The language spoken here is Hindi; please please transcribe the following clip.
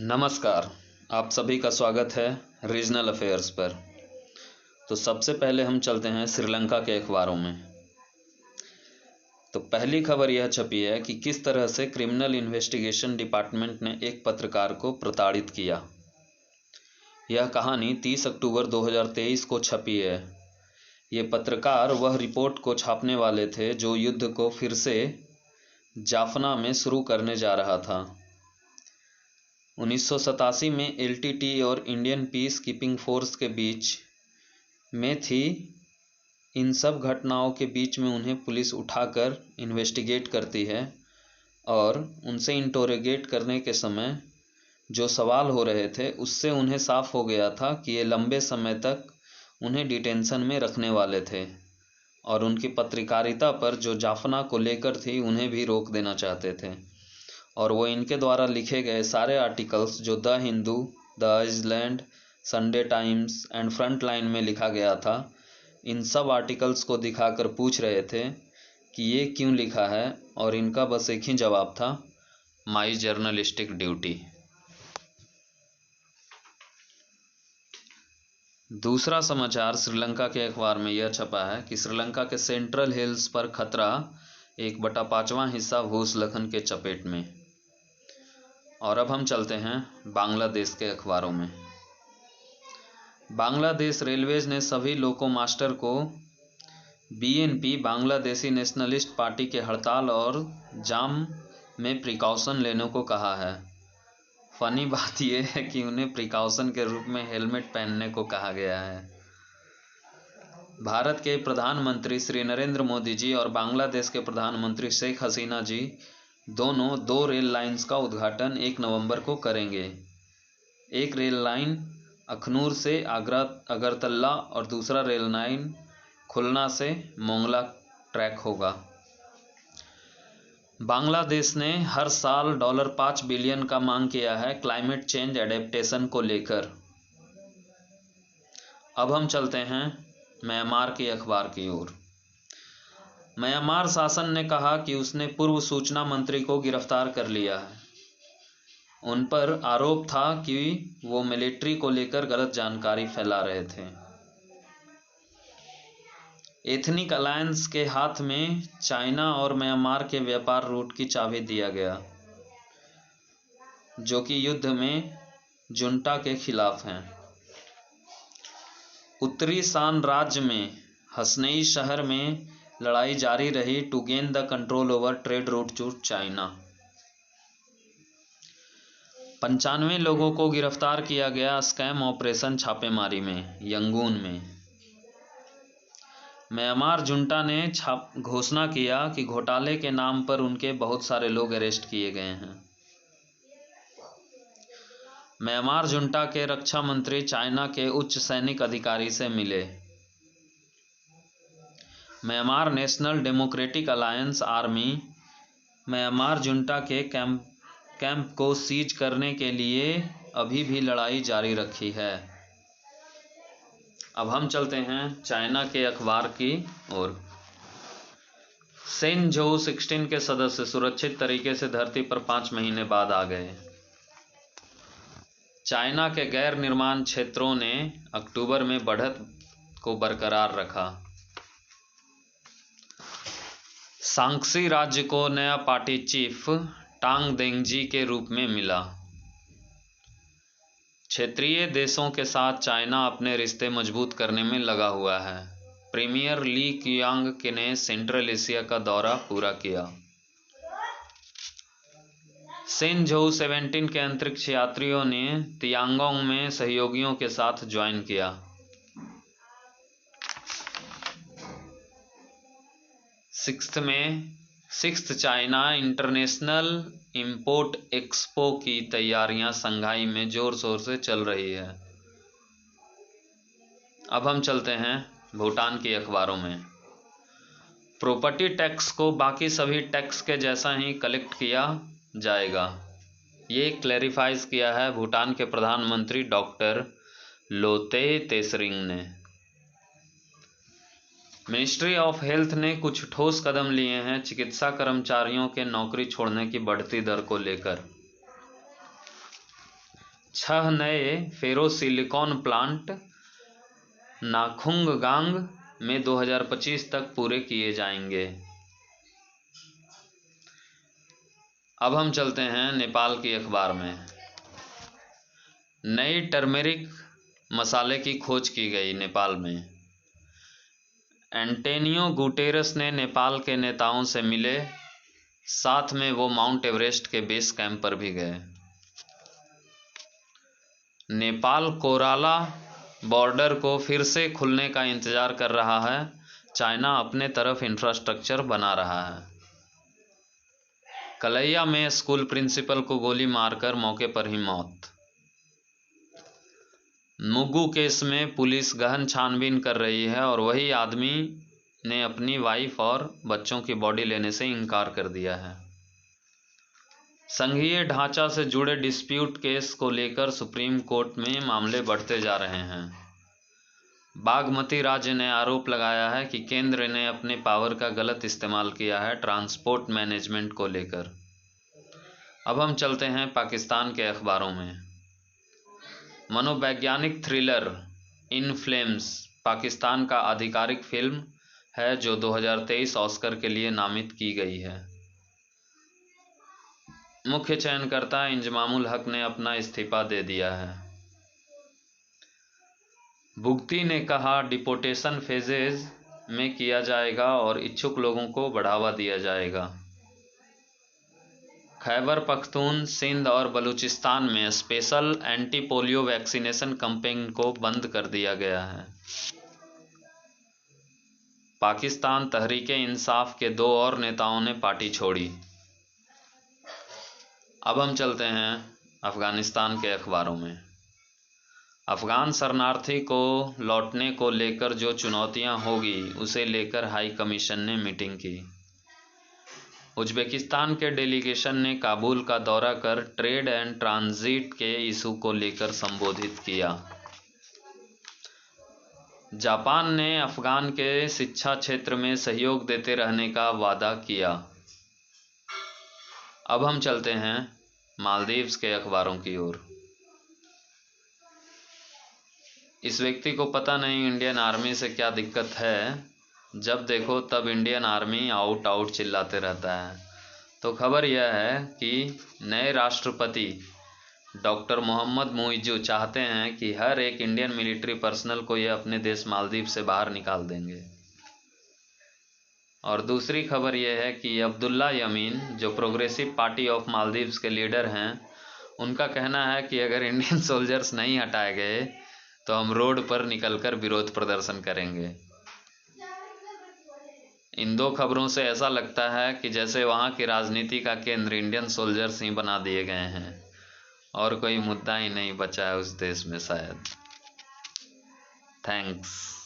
नमस्कार। आप सभी का स्वागत है रीजनल अफेयर्स पर। तो सबसे पहले हम चलते हैं श्रीलंका के अखबारों में। तो पहली खबर यह छपी है कि किस तरह से क्रिमिनल इन्वेस्टिगेशन डिपार्टमेंट ने एक पत्रकार को प्रताड़ित किया। यह कहानी 30 अक्टूबर 2023 को छपी है। ये पत्रकार वह रिपोर्ट को छापने वाले थे जो युद्ध को फिर से जाफना में शुरू करने जा रहा था। 1987 में एलटीटी और इंडियन पीस कीपिंग फोर्स के बीच में थी। इन सब घटनाओं के बीच में उन्हें पुलिस उठाकर इन्वेस्टिगेट करती है और उनसे इंटरोगेट करने के समय जो सवाल हो रहे थे उससे उन्हें साफ हो गया था कि ये लंबे समय तक उन्हें डिटेंशन में रखने वाले थे और उनकी पत्रकारिता पर जो जाफना को लेकर थी उन्हें भी रोक देना चाहते थे। और वो इनके द्वारा लिखे गए सारे आर्टिकल्स जो the Hindu, the island, Sunday times and front line में लिखा गया था, इन सब आर्टिकल्स को दिखाकर पूछ रहे थे कि ये क्यों लिखा है, और इनका बस एक ही जवाब था, माई जर्नलिस्टिक ड्यूटी। दूसरा समाचार श्रीलंका के अखबार में यह छपा है कि श्रीलंका के सेंट्रल हिल्स पर खतरा 1/5वां हिस्सा भूस्खलन के चपेट में। और अब हम चलते हैं बांग्लादेश के अखबारों में। बांग्लादेश रेलवेज ने सभी लोको मास्टर को बीएनपी बांग्लादेशी नेशनलिस्ट पार्टी के हड़ताल और जाम में प्रिकॉशन लेने को कहा है। फनी बात यह है कि उन्हें प्रिकॉशन के रूप में हेलमेट पहनने को कहा गया है। भारत के प्रधानमंत्री श्री नरेंद्र मोदी जी और बांग्लादेश के प्रधानमंत्री शेख हसीना जी दोनों 2 रेल लाइंस का उद्घाटन 1 नवंबर को करेंगे। एक रेल लाइन अखनूर से आगरा अगरतला और दूसरा रेल लाइन खुलना से मोंगला ट्रैक होगा। बांग्लादेश ने हर साल $5 बिलियन का मांग किया है क्लाइमेट चेंज एडेप्टेशन को लेकर। अब हम चलते हैं म्यांमार के अखबार की ओर। म्यांमार शासन ने कहा कि उसने पूर्व सूचना मंत्री को गिरफ्तार कर लिया है। उन पर आरोप था कि वो मिलिट्री को लेकर गलत जानकारी फैला रहे थे। एथनिक अलायंस के हाथ में चाइना और म्यांमार के व्यापार रूट की चाबी दिया गया, जो कि युद्ध में जुंटा के खिलाफ हैं। उत्तरी शान राज्य में हसनई शहर में लड़ाई जारी रही to gain the control over trade route to China. 95 लोगों को गिरफ्तार किया गया स्कैम ऑपरेशन छापेमारी में यंगून में। म्यांमार जुंटा ने घोषणा किया कि घोटाले के नाम पर उनके बहुत सारे लोग अरेस्ट किए गए हैं। म्यांमार जुंटा के रक्षा मंत्री चाइना के उच्च सैनिक अधिकारी से मिले। Myanmar national democratic alliance army Myanmar junta के कैंप को सीज करने के लिए अभी भी लड़ाई जारी रखी है। अब हम चलते हैं चाइना के अखबार की ओर। शेनझोउ 16 के सदस्य सुरक्षित तरीके से धरती पर 5 महीने बाद आ गए। चाइना के गैर निर्माण क्षेत्रों ने अक्टूबर में बढ़त को बरकरार रखा। शांक्सी राज्य को नया पार्टी चीफ टांग देंगजी के रूप में मिला। क्षेत्रीय देशों के साथ चाइना अपने रिश्ते मजबूत करने में लगा हुआ है। प्रीमियर ली क्यांग ने सेंट्रल एशिया का दौरा पूरा किया। शेनझोउ 17 के अंतरिक्ष यात्रियों ने तियांगोंग में सहयोगियों के साथ ज्वाइन किया। Sixth China international import expo की तैयारियां शंघाई में जोर शोर से चल रही है। अब हम चलते हैं भूटान की अखबारों में। प्रॉपर्टी टैक्स को बाकी सभी टैक्स के जैसा ही कलेक्ट किया जाएगा, ये क्लैरिफाइज किया है भूटान के प्रधानमंत्री डॉक्टर लोते तेसरिंग ने। मिनिस्ट्री ऑफ हेल्थ ने कुछ ठोस कदम लिए हैं चिकित्सा कर्मचारियों के नौकरी छोड़ने की बढ़ती दर को लेकर। 6 नए फेरोसिलिकॉन प्लांट नाखुंगगांग में 2025 तक पूरे किए जाएंगे। अब हम चलते हैं नेपाल की अखबार में। नई टर्मेरिक मसाले की खोज की गई नेपाल में। एंटोनियो गुटेरस ने नेपाल के नेताओं से मिले, साथ में वो माउंट एवरेस्ट के बेस कैंप पर भी गए। नेपाल कोराला बॉर्डर को फिर से खुलने का इंतजार कर रहा है, चाइना अपने तरफ इंफ्रास्ट्रक्चर बना रहा है। कलैया में स्कूल प्रिंसिपल को गोली मारकर मौके पर ही मौत। मुगू केस में पुलिस गहन छानबीन कर रही है और वही आदमी ने अपनी वाइफ और बच्चों की बॉडी लेने से इनकार कर दिया है। संघीय ढांचा से जुड़े डिस्प्यूट केस को लेकर सुप्रीम कोर्ट में मामले बढ़ते जा रहे हैं। बागमती राज्य ने आरोप लगाया है कि केंद्र ने अपने पावर का गलत इस्तेमाल किया है ट्रांसपोर्ट मैनेजमेंट को लेकर। अब हम चलते हैं पाकिस्तान के अखबारों में। मनोवैज्ञानिक थ्रिलर इन फ्लेम्स पाकिस्तान का आधिकारिक फिल्म है जो 2023 ऑस्कर के लिए नामित की गई है। मुख्य चयनकर्ता इंजमामुल हक ने अपना इस्तीफा दे दिया है। भुगती ने कहा डिपोटेशन फेजेज में किया जाएगा और इच्छुक लोगों को बढ़ावा दिया जाएगा। खैबर पख्तून, सिंध और बलूचिस्तान में special anti polio vaccination campaign को बंद कर दिया गया है। पाकिस्तान तहरीके इंसाफ के 2 और नेताओं ने पार्टी छोड़ी। अब हम चलते हैं अफगानिस्तान के अखबारों में। अफगान शरणार्थी को लौटने को लेकर जो चुनौतियां होगी उसे लेकर हाई कमीशन ने मीटिंग की। उज्बेकिस्तान के डेलीगेशन ने काबुल का दौरा कर ट्रेड एंड ट्रांजिट के इशू को लेकर संबोधित किया। जापान ने अफगान के शिक्षा क्षेत्र में सहयोग देते रहने का वादा किया। अब हम चलते हैं मालदीव्स के अखबारों की ओर। इस व्यक्ति को पता नहीं इंडियन आर्मी से क्या दिक्कत है, जब देखो तब इंडियन आर्मी आउट आउट चिल्लाते रहता है। तो खबर यह है कि नए राष्ट्रपति डॉक्टर मोहम्मद मुइज़्ज़ू चाहते हैं कि हर एक इंडियन मिलिट्री पर्सनल को यह अपने देश मालदीव से बाहर निकाल देंगे। और दूसरी खबर यह है कि अब्दुल्ला यमीन जो प्रोग्रेसिव पार्टी ऑफ मालदीव्स के लीडर हैं, उनका कहना है कि अगर इंडियन सोल्जर्स नहीं हटाए गए तो हम रोड पर निकलकर विरोध प्रदर्शन करेंगे। इन 2 खबरों से ऐसा लगता है कि जैसे वहाँ की राजनीति का केंद्र इंडियन सोल्जर्स ही बना दिए गए हैं और कोई मुद्दा ही नहीं बचा है उस देश में शायद। थैंक्स।